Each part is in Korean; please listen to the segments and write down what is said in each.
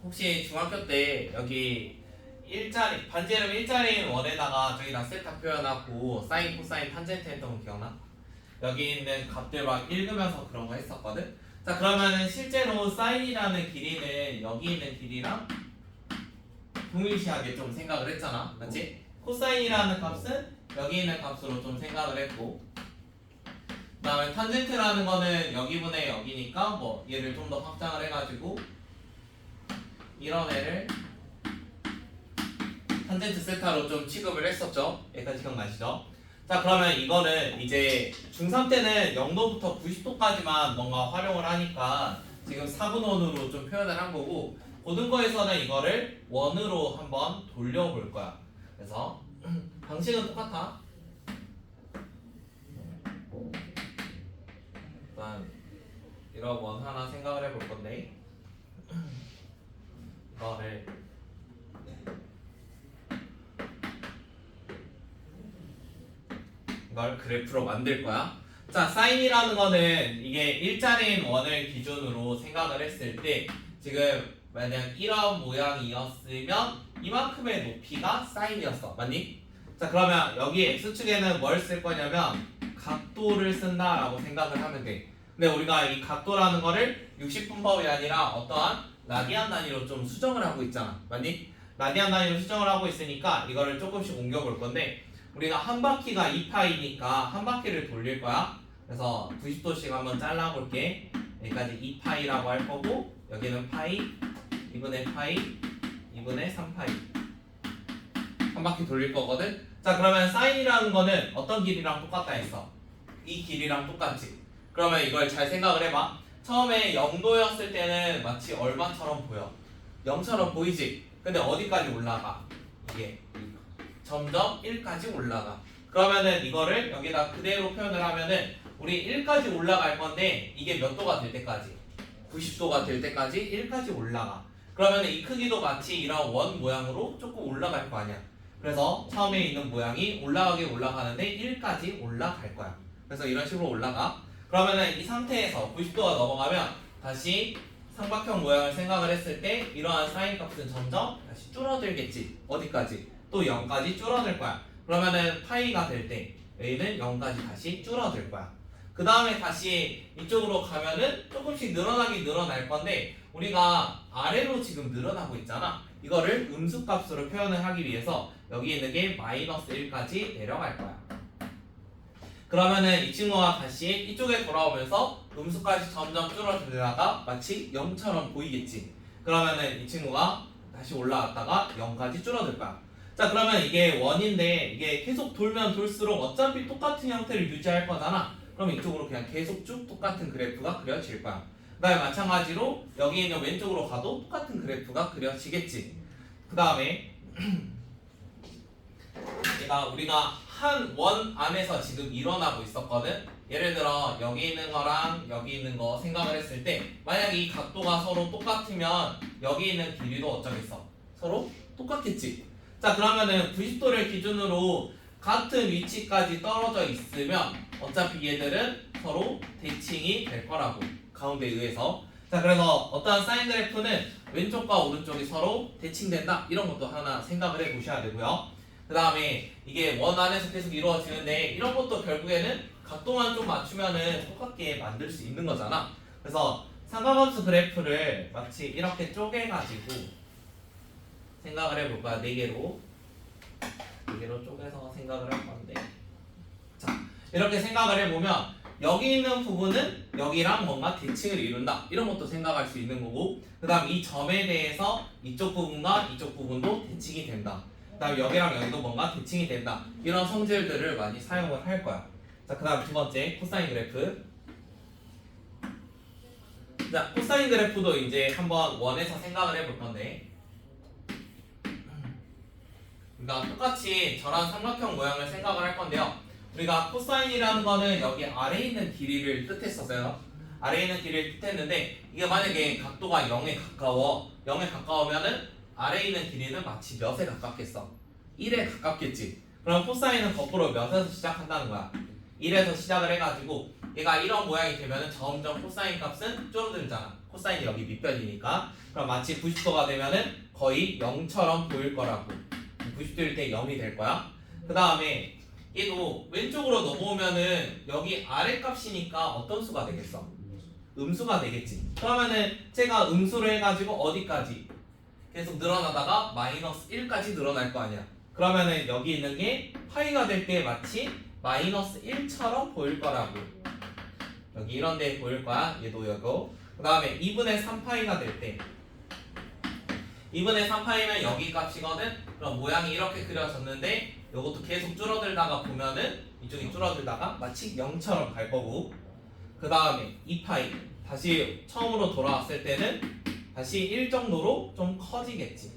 혹시 중학교 때 여기 일자리 반지름 일자리인 원에다가 저기 다 세타 표현하고 사인, 코사인, 탄젠트 했던 거 기억나? 여기 있는 값들 막 읽으면서 그런 거 했었거든? 자, 그러면은 실제로 사인이라는 길이는 여기 있는 길이랑 동일시하게 좀 생각을 했잖아, 맞지? 코사인이라는 값은 여기 있는 값으로 좀 생각을 했고, 그 다음에 탄젠트라는 거는 여기분의 여기니까 뭐 얘를 좀 더 확장을 해가지고 이런 애를 탄젠트 세타로 좀 취급을 했었죠. 여기까지 기억나시죠? 자, 그러면 이거는 이제 중3 때는 0도부터 90도까지만 뭔가 활용을 하니까 지금 4분원으로 좀 표현을 한 거고, 고등거에서는 이거를 원으로 한번 돌려볼 거야. 그래서 방식은 똑같아. 일단 이런 원 하나 생각을 해볼 건데, 이걸 그래프로 만들 거야. 자, 사인이라는 거는 이게 일자리인 원을 기준으로 생각을 했을 때 지금 만약 이런 모양이었으면 이만큼의 높이가 사인이었어. 맞니? 자, 그러면 여기 x축에는 뭘 쓸 거냐면 각도를 쓴다라고 생각을 하면 돼. 근데 우리가 이 각도라는 거를 60분법이 아니라 어떠한 라디안 단위로 좀 수정을 하고 있잖아. 맞니? 라디안 단위로 수정을 하고 있으니까 이거를 조금씩 옮겨볼 건데, 우리가 한 바퀴가 2파이니까 한 바퀴를 돌릴 거야. 그래서 90도씩 한번 잘라볼게. 여기까지 2파이라고 할 거고, 여기는 파이, 2분의 파이, 2분의 3파이. 한 바퀴 돌릴 거거든. 자, 그러면 사인이라는 거는 어떤 길이랑 똑같다 했어? 이 길이랑 똑같지. 그러면 이걸 잘 생각을 해봐. 처음에 0도였을 때는 마치 얼마처럼 보여? 0처럼 보이지? 근데 어디까지 올라가? 이게 점점 1까지 올라가. 그러면은 이거를 여기다 그대로 표현을 하면은 우리 1까지 올라갈 건데, 이게 몇 도가 될 때까지? 90도가 될 때까지 1까지 올라가. 그러면은 이 크기도 마치 이런 원 모양으로 조금 올라갈 거 아니야. 그래서 처음에 있는 모양이 올라가는데 1까지 올라갈 거야. 그래서 이런 식으로 올라가. 그러면은 이 상태에서 90도가 넘어가면 다시 삼각형 모양을 생각을 했을 때 이러한 사인 값은 점점 다시 줄어들겠지. 어디까지? 또 0까지 줄어들 거야. 그러면은 파이가 될 때 여기는 0까지 다시 줄어들 거야. 그 다음에 다시 이쪽으로 가면은 조금씩 늘어날 건데, 우리가 아래로 지금 늘어나고 있잖아. 이거를 음수값으로 표현을 하기 위해서 여기 있는 게 마이너스 1까지 내려갈 거야. 그러면은 이 친구가 다시 이쪽에 돌아오면서 음수까지 점점 줄어들다가 마치 0처럼 보이겠지. 그러면은 이 친구가 다시 올라왔다가 0까지 줄어들 거야. 자, 그러면 이게 원인데 이게 계속 돌면 돌수록 어차피 똑같은 형태를 유지할 거잖아. 그럼 이쪽으로 그냥 계속 쭉 똑같은 그래프가 그려질 거야. 그 다음에 마찬가지로 여기 있는 왼쪽으로 가도 똑같은 그래프가 그려지겠지. 그 다음에 우리가 한 원 안에서 지금 일어나고 있었거든. 예를 들어 여기 있는 거랑 여기 있는 거 생각을 했을 때, 만약 이 각도가 서로 똑같으면 여기 있는 길이도 어쩌겠어? 서로 똑같겠지. 자, 그러면은 90도를 기준으로 같은 위치까지 떨어져 있으면 어차피 얘들은 서로 대칭이 될 거라고, 가운데 의해서. 자, 그래서 어떠한 사인 그래프는 왼쪽과 오른쪽이 서로 대칭된다, 이런 것도 하나 생각을 해 보셔야 되고요. 그 다음에 이게 원 안에서 계속 이루어지는데 이런 것도 결국에는 각도만 좀 맞추면은 똑같게 만들 수 있는 거잖아. 그래서 삼각함수 그래프를 마치 이렇게 쪼개가지고 생각을 해볼 거야. 4개로 쪼개서 생각을 할 건데, 자, 이렇게 생각을 해보면 여기 있는 부분은 여기랑 뭔가 대칭을 이룬다, 이런 것도 생각할 수 있는 거고, 그 다음 이 점에 대해서 이쪽 부분과 이쪽 부분도 대칭이 된다. 그 다음 여기랑 여기도 뭔가 대칭이 된다, 이런 성질들을 많이 사용을 할 거야. 자, 그 다음 두 번째 코사인 그래프. 자, 코사인 그래프도 이제 한번 원에서 생각을 해볼 건데, 그러니까 똑같이 저런 삼각형 모양을 생각을 할 건데요. 우리가 코사인이라는 거는 여기 아래에 있는 길이를 뜻했었어요. 아래에 있는 길이를 뜻했는데, 이게 만약에 각도가 0에 가까우면은 아래에 있는 길이는 마치 몇에 가깝겠어? 1에 가깝겠지. 그럼 코사인은 거꾸로 몇에서 시작한다는 거야. 1에서 시작을 해가지고 얘가 이런 모양이 되면은 점점 코사인 값은 줄어들잖아. 코사인이 여기 밑변이니까. 그럼 마치 90도가 되면은 거의 0처럼 보일 거라고. 90도일 때 0이 될 거야. 그 다음에 얘도 왼쪽으로 넘어오면은 여기 아래 값이니까 어떤 수가 되겠어? 음수가 되겠지. 그러면은 제가 음수를 해가지고 어디까지? 계속 늘어나다가 마이너스 1까지 늘어날 거 아니야. 그러면은 여기 있는 게 파이가 될 때 마치 마이너스 1처럼 보일 거라고. 여기 이런 데 보일 거야. 얘도 여고. 그 다음에 2분의 3파이가 될 때 2분의 3파이면 여기 값이거든. 그럼 모양이 이렇게 그려졌는데 이것도 계속 줄어들다가 보면은 이쪽이 줄어들다가 마치 0처럼 갈 거고. 그 다음에 2파이 다시 처음으로 돌아왔을 때는 다시 1 정도로 좀 커지겠지.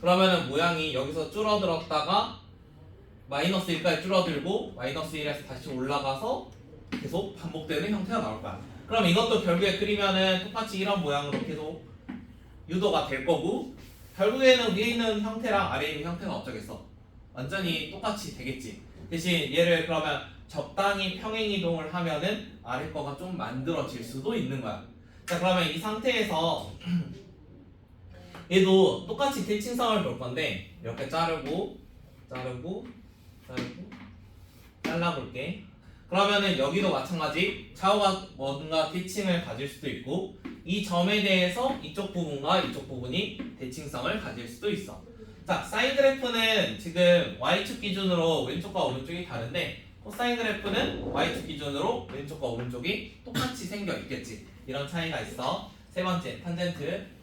그러면은 모양이 여기서 줄어들었다가 마이너스 1까지 줄어들고 마이너스 1에서 다시 올라가서 계속 반복되는 형태가 나올 거야. 그럼 이것도 결국에 그리면은 똑같이 이런 모양으로 계속 유도가 될 거고, 결국에는 위에 있는 형태랑 아래에 있는 형태는 어쩌겠어? 완전히 똑같이 되겠지. 대신 얘를 그러면 적당히 평행 이동을 하면은 아래 거가 좀 만들어질 수도 있는 거야. 자, 그러면 이 상태에서 얘도 똑같이 대칭성을 볼 건데 이렇게 자르고 잘라볼게. 그러면은 여기도 마찬가지 좌우가 뭔가 대칭을 가질 수도 있고, 이 점에 대해서 이쪽 부분과 이쪽 부분이 대칭성을 가질 수도 있어. 자, 사인 그래프는 지금 y축 기준으로 왼쪽과 오른쪽이 다른데 코사인 그래프는 y축 기준으로 왼쪽과 오른쪽이 똑같이 생겨 있겠지. 이런 차이가 있어. 세 번째, 탄젠트.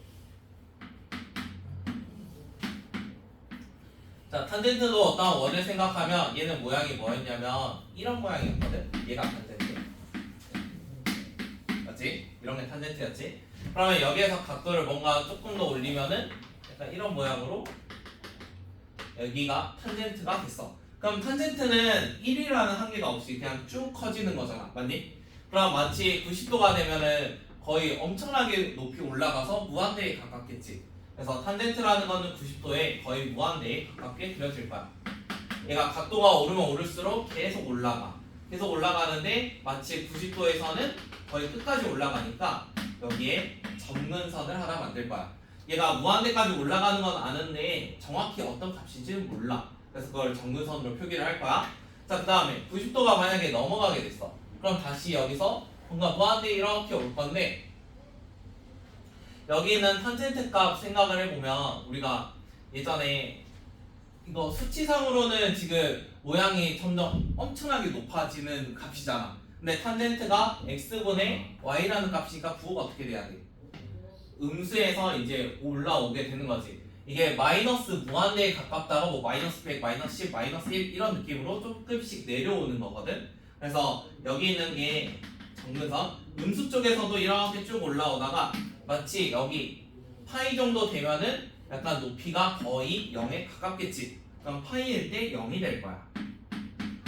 자, 탄젠트도 어떤 원을 생각하면 얘는 모양이 뭐였냐면 이런 모양이었거든. 얘가 탄젠트. 맞지? 이런 게 탄젠트였지. 그러면 여기에서 각도를 뭔가 조금 더 올리면은 약간 이런 모양으로 여기가 탄젠트가 됐어. 그럼 탄젠트는 1이라는 한계가 없이 그냥 쭉 커지는 거잖아. 맞니? 그럼 마치 90도가 되면은 거의 엄청나게 높이 올라가서 무한대에 가깝겠지. 그래서 탄젠트라는 거는 90도에 거의 무한대에 가깝게 그려질 거야. 얘가 각도가 오르면 오를수록 계속 올라가. 계속 올라가는데 마치 90도에서는 거의 끝까지 올라가니까 여기에 접근선을 하나 만들 거야. 얘가 무한대까지 올라가는 건 아는데 정확히 어떤 값인지는 몰라. 그래서 그걸 정근선으로 표기를 할 거야. 자, 그 다음에 90도가 만약에 넘어가게 됐어. 그럼 다시 여기서 뭔가 무한대 이렇게 올 건데, 여기 있는 탄젠트 값 생각을 해보면 우리가 예전에 이거 수치상으로는 지금 모양이 점점 엄청나게 높아지는 값이잖아. 근데 탄젠트가 x분의 y라는 값이니까 부호가 어떻게 돼야 돼? 음수에서 이제 올라오게 되는 거지. 이게 마이너스 무한대에 가깝다가 뭐 마이너스 100, 마이너스 10, 마이너스 1 이런 느낌으로 조금씩 내려오는 거거든. 그래서 여기 있는 게 정근선, 음수 쪽에서도 이렇게 쭉 올라오다가 마치 여기 파이 정도 되면은 약간 높이가 거의 0에 가깝겠지. 그럼 파이일 때 0이 될 거야.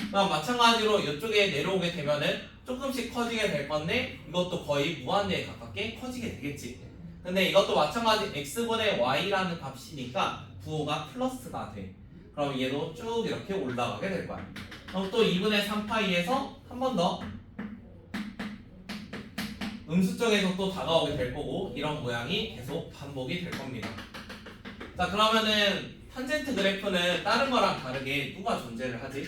그럼 마찬가지로 이쪽에 내려오게 되면은 조금씩 커지게 될 건데 이것도 거의 무한대에 가깝게 커지게 되겠지. 근데 이것도 마찬가지 x분의 y라는 값이니까 부호가 플러스가 돼. 그럼 얘도 쭉 이렇게 올라가게 될 거야. 그럼 또 2분의 3파이에서 한 번 더 음수 쪽에서 또 다가오게 될 거고, 이런 모양이 계속 반복이 될 겁니다. 자, 그러면은 탄젠트 그래프는 다른 거랑 다르게 누가 존재를 하지?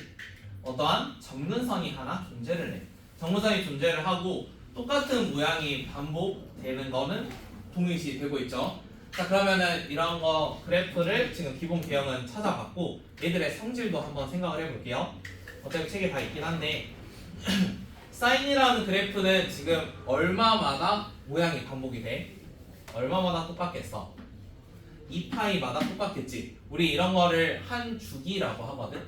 어떠한 정근선이 하나 존재를 해. 정근선이 존재를 하고 똑같은 모양이 반복되는 거는 동일시 되고 있죠. 자, 그러면은 이런 거 그래프를 지금 기본 개형은 찾아봤고 얘들의 성질도 한번 생각을 해볼게요. 어차피 책에 다 있긴 한데 사인이라는 그래프는 지금 얼마마다 모양이 반복이 돼? 얼마마다 똑같겠어? 2파이마다 똑같겠지. 우리 이런 거를 한 주기라고 하거든.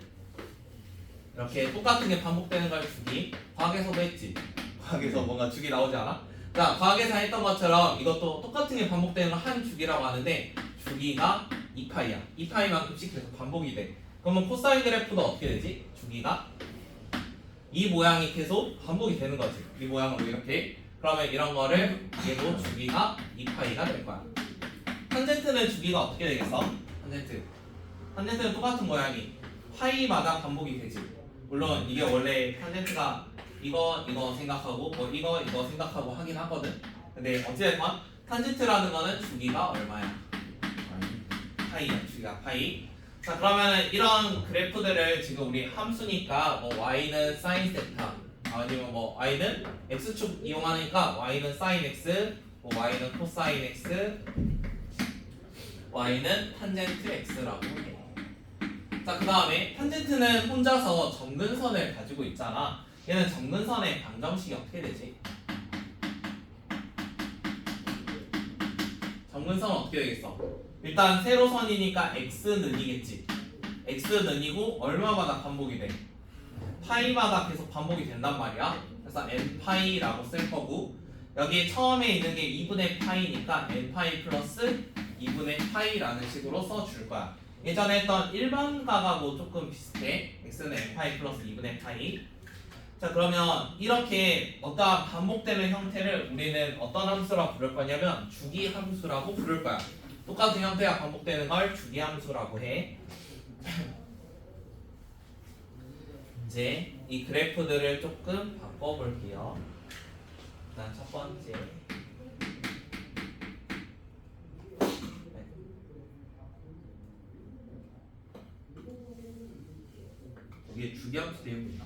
이렇게 똑같은 게 반복되는 걸 주기. 과학에서도 했지. 과학에서 뭔가 주기 나오지 않아? 자, 과학에서 했던 것처럼 이것도 똑같은 게 반복되는 걸 한 주기라고 하는데 주기가 2파이야. 2파이만큼씩 계속 반복이 돼. 그러면 코사인 그래프도 어떻게 되지? 주기가 이 모양이 계속 반복이 되는 거지. 이 모양으로 이렇게. 그러면 이런 거를 얘도 주기가 2파이가 될 거야. 탄젠트는 주기가 어떻게 되겠어? 탄젠트는 똑같은 모양이 파이마다 반복이 되지. 물론 이게 원래 탄젠트가 이거 생각하고 뭐 이거 생각하고 하긴 하거든. 근데 어찌됐건 탄젠트라는 거는 주기가 얼마야? 파이야. 주기가 파이. 자 그러면은 이런 그래프들을 지금 우리 함수니까 뭐 y는 sin 세타 아니면 뭐 y는 x축 이용하니까 y는 sin x, 뭐 y는 코사인 x, y는 탄젠트 x라고 해. 자 그 다음에 탄젠트는 혼자서 점근선을 가지고 있잖아. 얘는 점근선의 방정식이 어떻게 되지? 점근선은 어떻게 되겠어? 일단 세로선이니까 x는이겠지. x는이고 얼마마다 반복이 돼? 파이마다 계속 반복이 된단 말이야. 그래서 n파이라고 쓸 거고 여기 처음에 있는 게 2분의 파이니까 n파이 플러스 2분의 파이라는 식으로 써줄 거야. 예전에 했던 일반가하고 조금 비슷해. x는 n파이 플러스 2분의 파이. 자 그러면 이렇게 어떠한 반복되는 형태를 우리는 어떤 함수라고 부를 거냐면 주기 함수라고 부를 거야. 똑같은 형태가 반복되는 걸 주기 함수라고 해. 이제 이 그래프들을 조금 바꿔볼게요. 일단 첫 번째 이게 주기 함수 내용이나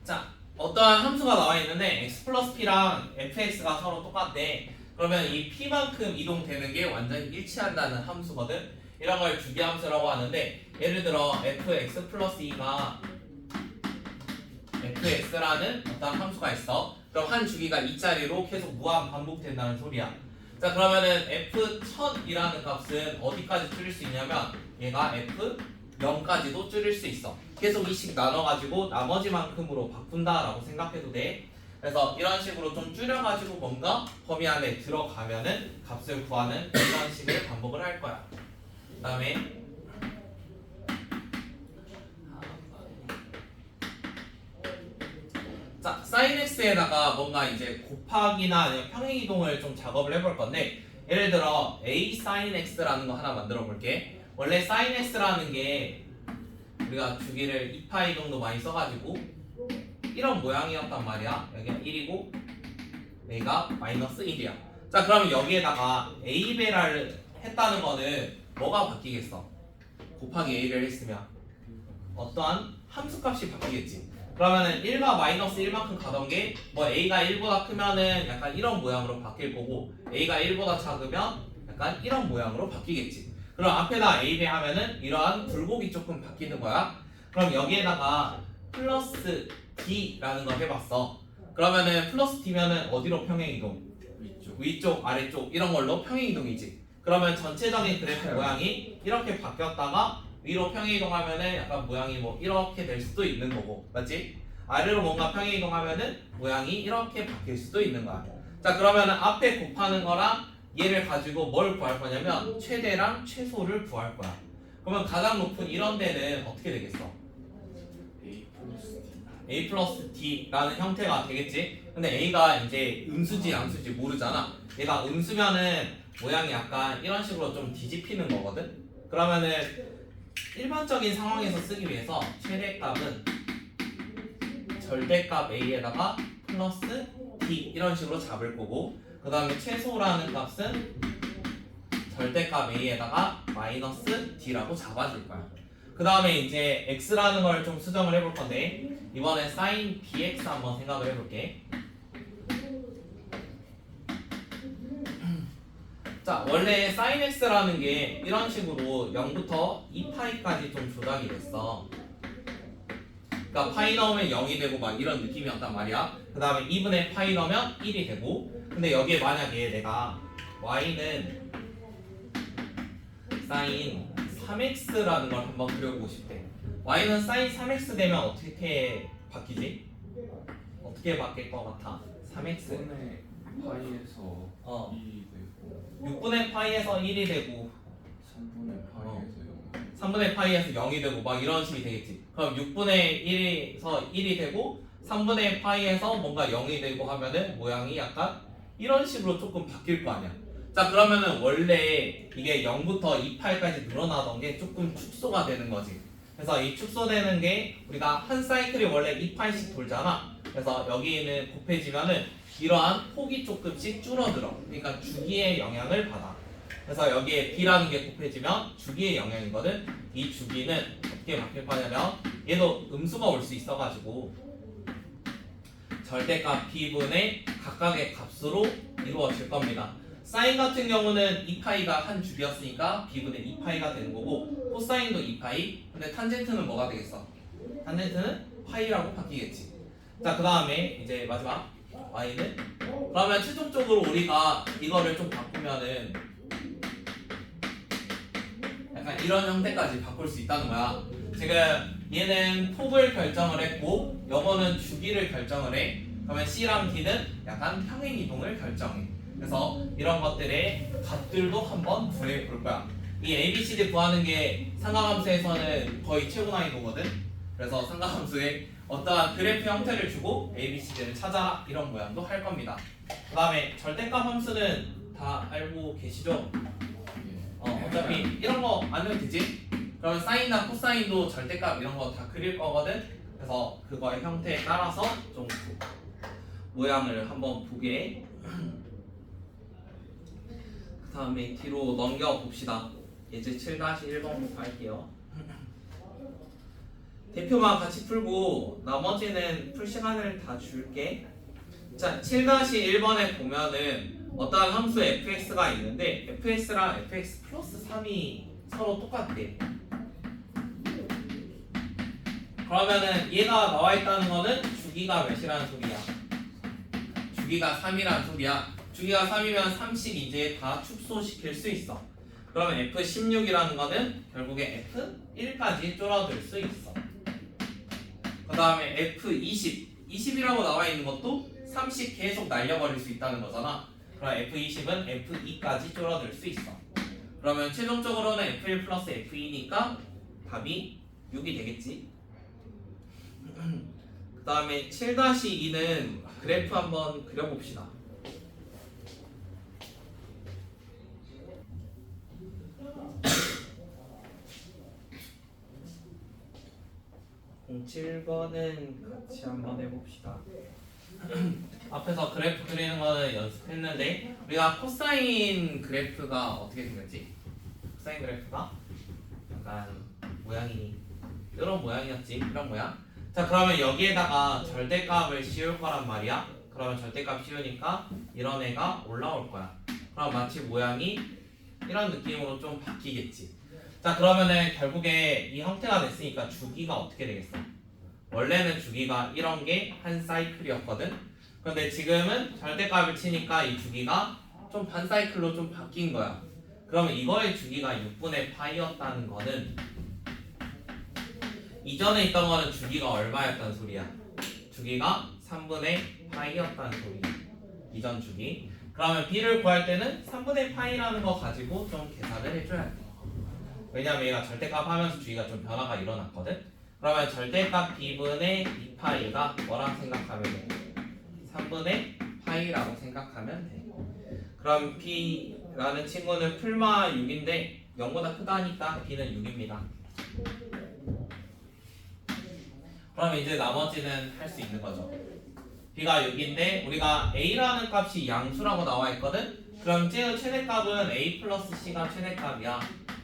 자, 어떠한 함수가 나와 있는데 x 플러스 p랑 fx가 서로 똑같대. 그러면 이 p만큼 이동되는 게 완전히 일치한다는 함수거든. 이런 걸 주기 함수라고 하는데 예를 들어 fx 플러스 2가 fx라는 어떤 함수가 있어. 그럼 한 주기가 이 자리로 계속 무한 반복된다는 소리야. 자 그러면은 f1000이라는 값은 어디까지 줄일 수 있냐면 얘가 f0까지도 줄일 수 있어. 계속 이씩 나눠가지고 나머지만큼으로 바꾼다라고 생각해도 돼. 그래서 이런 식으로 좀 줄여가지고 뭔가 범위 안에 들어가면은 값을 구하는 이런 식을 반복을 할 거야. 그 다음에 자, sin x에다가 뭔가 이제 곱하기나 아니면 평행이동을 좀 작업을 해볼 건데 예를 들어 a sin x라는 거 하나 만들어 볼게. 원래 sin x라는 게 우리가 주기를 2파이 정도 많이 써가지고 이런 모양이었단 말이야. 여기가 1이고 a가 마이너스 1이야. 자 그러면 여기에다가 a 배를 했다는 거는 뭐가 바뀌겠어? 곱하기 a를 했으면 어떠한 함수값이 바뀌겠지. 그러면은 1과 마이너스 1만큼 가던 게 뭐 a가 1보다 크면은 약간 이런 모양으로 바뀔 거고 a가 1보다 작으면 약간 이런 모양으로 바뀌겠지. 그럼 앞에다 a 배하면은 이러한 굴곡이 조금 바뀌는 거야. 그럼 여기에다가 플러스 d라는 걸 해봤어. 그러면은 플러스 d면은 어디로 평행이동? 위쪽, 아래쪽 이런 걸로 평행이동이지. 그러면 전체적인 그래프 모양이 이렇게 바뀌었다가 위로 평행이동하면은 약간 모양이 뭐 이렇게 될 수도 있는 거고, 맞지? 아래로 뭔가 평행이동하면은 모양이 이렇게 바뀔 수도 있는 거야. 자 그러면은 앞에 곱하는 거랑 얘를 가지고 뭘 구할 거냐면 최대랑 최소를 구할 거야. 그러면 가장 높은 이런 데는 어떻게 되겠어? a 플러스 d라는 형태가 되겠지. 근데 a가 이제 음수지 양수지 모르잖아. 얘가 음수면은 모양이 약간 이런 식으로 좀 뒤집히는 거거든. 그러면은 일반적인 상황에서 쓰기 위해서 최대값은 절대값 a에다가 플러스 d 이런 식으로 잡을 거고, 그 다음에 최소라는 값은 절대값 a에다가 마이너스 d라고 잡아줄 거야. 그 다음에 이제 x라는 걸 좀 수정을 해볼 건데 이번엔 sin bx 한번 생각을 해볼게. 자 원래 sin x라는 게 이런 식으로 0부터 2파이까지 좀 조작이 됐어. 그러니까 파이 넣으면 0이 되고 막 이런 느낌이었단 말이야. 그 다음에 2분의 파이 넣으면 1이 되고, 근데 여기에 만약에 내가 y는 sin 3x라는 걸 한번 그려보고 싶대. y는 sin 3x 되면 어떻게 바뀌지? 어떻게 바뀔 것 같아? 3x 6분의 파이에서 2이 되고 6분의 파이에서 1이 되고 3분의 파이에서 0. 3분의 파이에서 0이 되고 막 이런 식이 되겠지. 그럼 6분의 1에서 1이 되고 3분의 파이에서 뭔가 0이 되고 하면은 모양이 약간 이런 식으로 조금 바뀔 거 아니야. 자, 그러면은 원래 이게 0부터 2파이까지 늘어나던 게 조금 축소가 되는 거지. 그래서 이 축소되는 게 우리가 한 사이클이 원래 2파이씩 돌잖아. 그래서 여기는 곱해지면은 이러한 폭이 조금씩 줄어들어. 그러니까 주기의 영향을 받아. 그래서 여기에 b라는 게 곱해지면 주기의 영향이거든. 이 주기는 어떻게 바뀔 거냐면 얘도 음수가 올 수 있어가지고 절대값 b분의 각각의 값으로 이루어질 겁니다. 사인 같은 경우는 2파이가 한 주기였으니까 b분의 2파이가 되는 거고 코사인도 2파이. 근데 탄젠트는 뭐가 되겠어? 탄젠트는 파이라고 바뀌겠지. 자, 그 다음에 이제 마지막 y는 그러면 최종적으로 우리가 이거를 좀 바꾸면은 약간 이런 형태까지 바꿀 수 있다는 거야. 지금 얘는 폭을 결정을 했고 요거는 주기를 결정을 해. 그러면 C랑 D는 약간 평행 이동을 결정해. 그래서 이런 것들의 값들도 한번 구해 볼 거야. 이 ABCD 구하는 게 삼각함수에서는 거의 최고 난이도거든. 그래서 삼각함수에 어떠한 그래프 형태를 주고 ABCD를 찾아라 이런 모양도 할 겁니다. 그 다음에 절대값 함수는 다 알고 계시죠? 어차피 이런 거 알면 되지. 그러면 사인이나 코사인도 절대값 이런 거 다 그릴 거거든. 그래서 그거의 형태에 따라서 좀 모양을 한번 보게. 그 다음에 뒤로 넘겨 봅시다. 이제 7-1번부터 할게요. 대표만 같이 풀고 나머지는 풀 시간을 다 줄게. 자, 7-1번에 보면은 어떠한 함수 fx가 있는데 fx랑 fx 플러스 3이 서로 똑같대. 그러면은 얘가 나와 있다는 거는 주기가 몇이라는 소리야? 주기가 3이라는 소리야. 주기가 3이면 30 이제 다 축소시킬 수 있어. 그러면 F16이라는 거는 결국에 F1까지 줄어들 수 있어. 그 다음에 F20, 20이라고 나와 있는 것도 30 계속 날려버릴 수 있다는 거잖아. 그럼 F20은 F2까지 줄어들 수 있어. 그러면 최종적으로는 F1 플러스 F2니까 답이 6이 되겠지. 그 다음에 7-2는 그래프 한번 그려봅시다. (07번은) 같이 한번 해봅시다. 앞에서 그래프 그리는 거는 연습했는데 우리가 코사인 그래프가 어떻게 생겼지? 코사인 그래프가 약간 모양이 이런 모양이었지. 이런 모양. 자, 그러면 여기에다가 절대값을 씌울 거란 말이야. 그러면 절대값 씌우니까 이런 애가 올라올 거야. 그럼 마치 모양이 이런 느낌으로 좀 바뀌겠지. 자, 그러면은 결국에 이 형태가 됐으니까 주기가 어떻게 되겠어? 원래는 주기가 이런 게 한 사이클이었거든. 그런데 지금은 절대값을 치니까 이 주기가 좀 반 사이클로 좀 바뀐 거야. 그러면 이거의 주기가 6분의 파이였다는 거는 이전에 있던 거는 주기가 얼마였다는 소리야? 주기가 3분의 파이였다는 소리야. 이전 주기. 그러면 b를 구할 때는 3분의 파이라는 거 가지고 좀 계산을 해줘야 돼. 왜냐면 얘가 절대값 하면서 주기가 좀 변화가 일어났거든. 그러면 절대값 b분의 2파이가 뭐라고 생각하면 돼? 3분의 파이라고 생각하면 돼. 그럼 b라는 친구는 풀마 6인데 0보다 크다니까 b는 6입니다. 그럼 이제 나머지는 할 수 있는 거죠. b가 6인데 우리가 a라는 값이 양수라고 나와 있거든. 그럼 쟤의 최대값은 a 플러스 c가 최대값이야.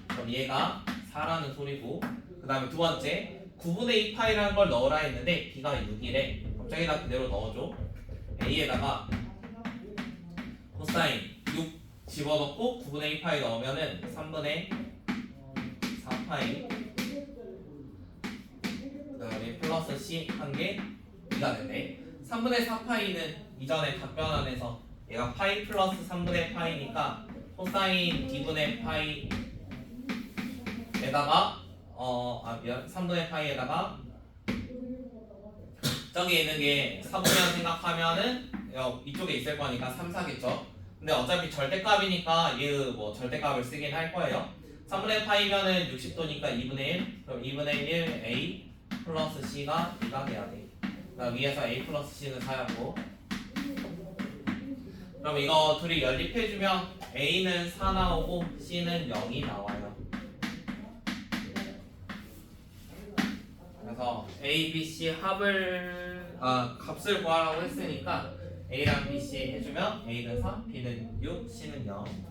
그럼 얘가 4라는 소리고, 그 다음에 두 번째 9분의 2파이라는 걸 넣으라 했는데 b가 6이래. 그럼 저기다 그대로 넣어줘. a에다가 코사인 6 집어넣고 9분의 2파이 넣으면은 3분의 4파이, 그 다음에 플러스 c 한 게 2가 되네. 3분의 4파이는 이전에 답변 안에서 얘가 파이 플러스 3분의 파이니까 코사인 d분의 파이 에다가 3분의 파이에다가 저기 있는 게 4분면 생각하면은 이쪽에 있을 거니까 3, 4겠죠. 근데 어차피 절대값이니까 얘 뭐 절대값을 쓰긴 할 거예요. 3분의 파이면은 60도니까 2분의 1. 그럼 2분의 1 a 플러스 c가 2가 돼야 돼. 나 위에서 A 플러스 C는 4였고 그럼 이거 둘이 연립해주면 A는 4 나오고 C는 0이 나와요. 그래서 A, B, C 값을 구하라고 했으니까 A랑 B, C 해주면 A는 3, B는 6, C는 0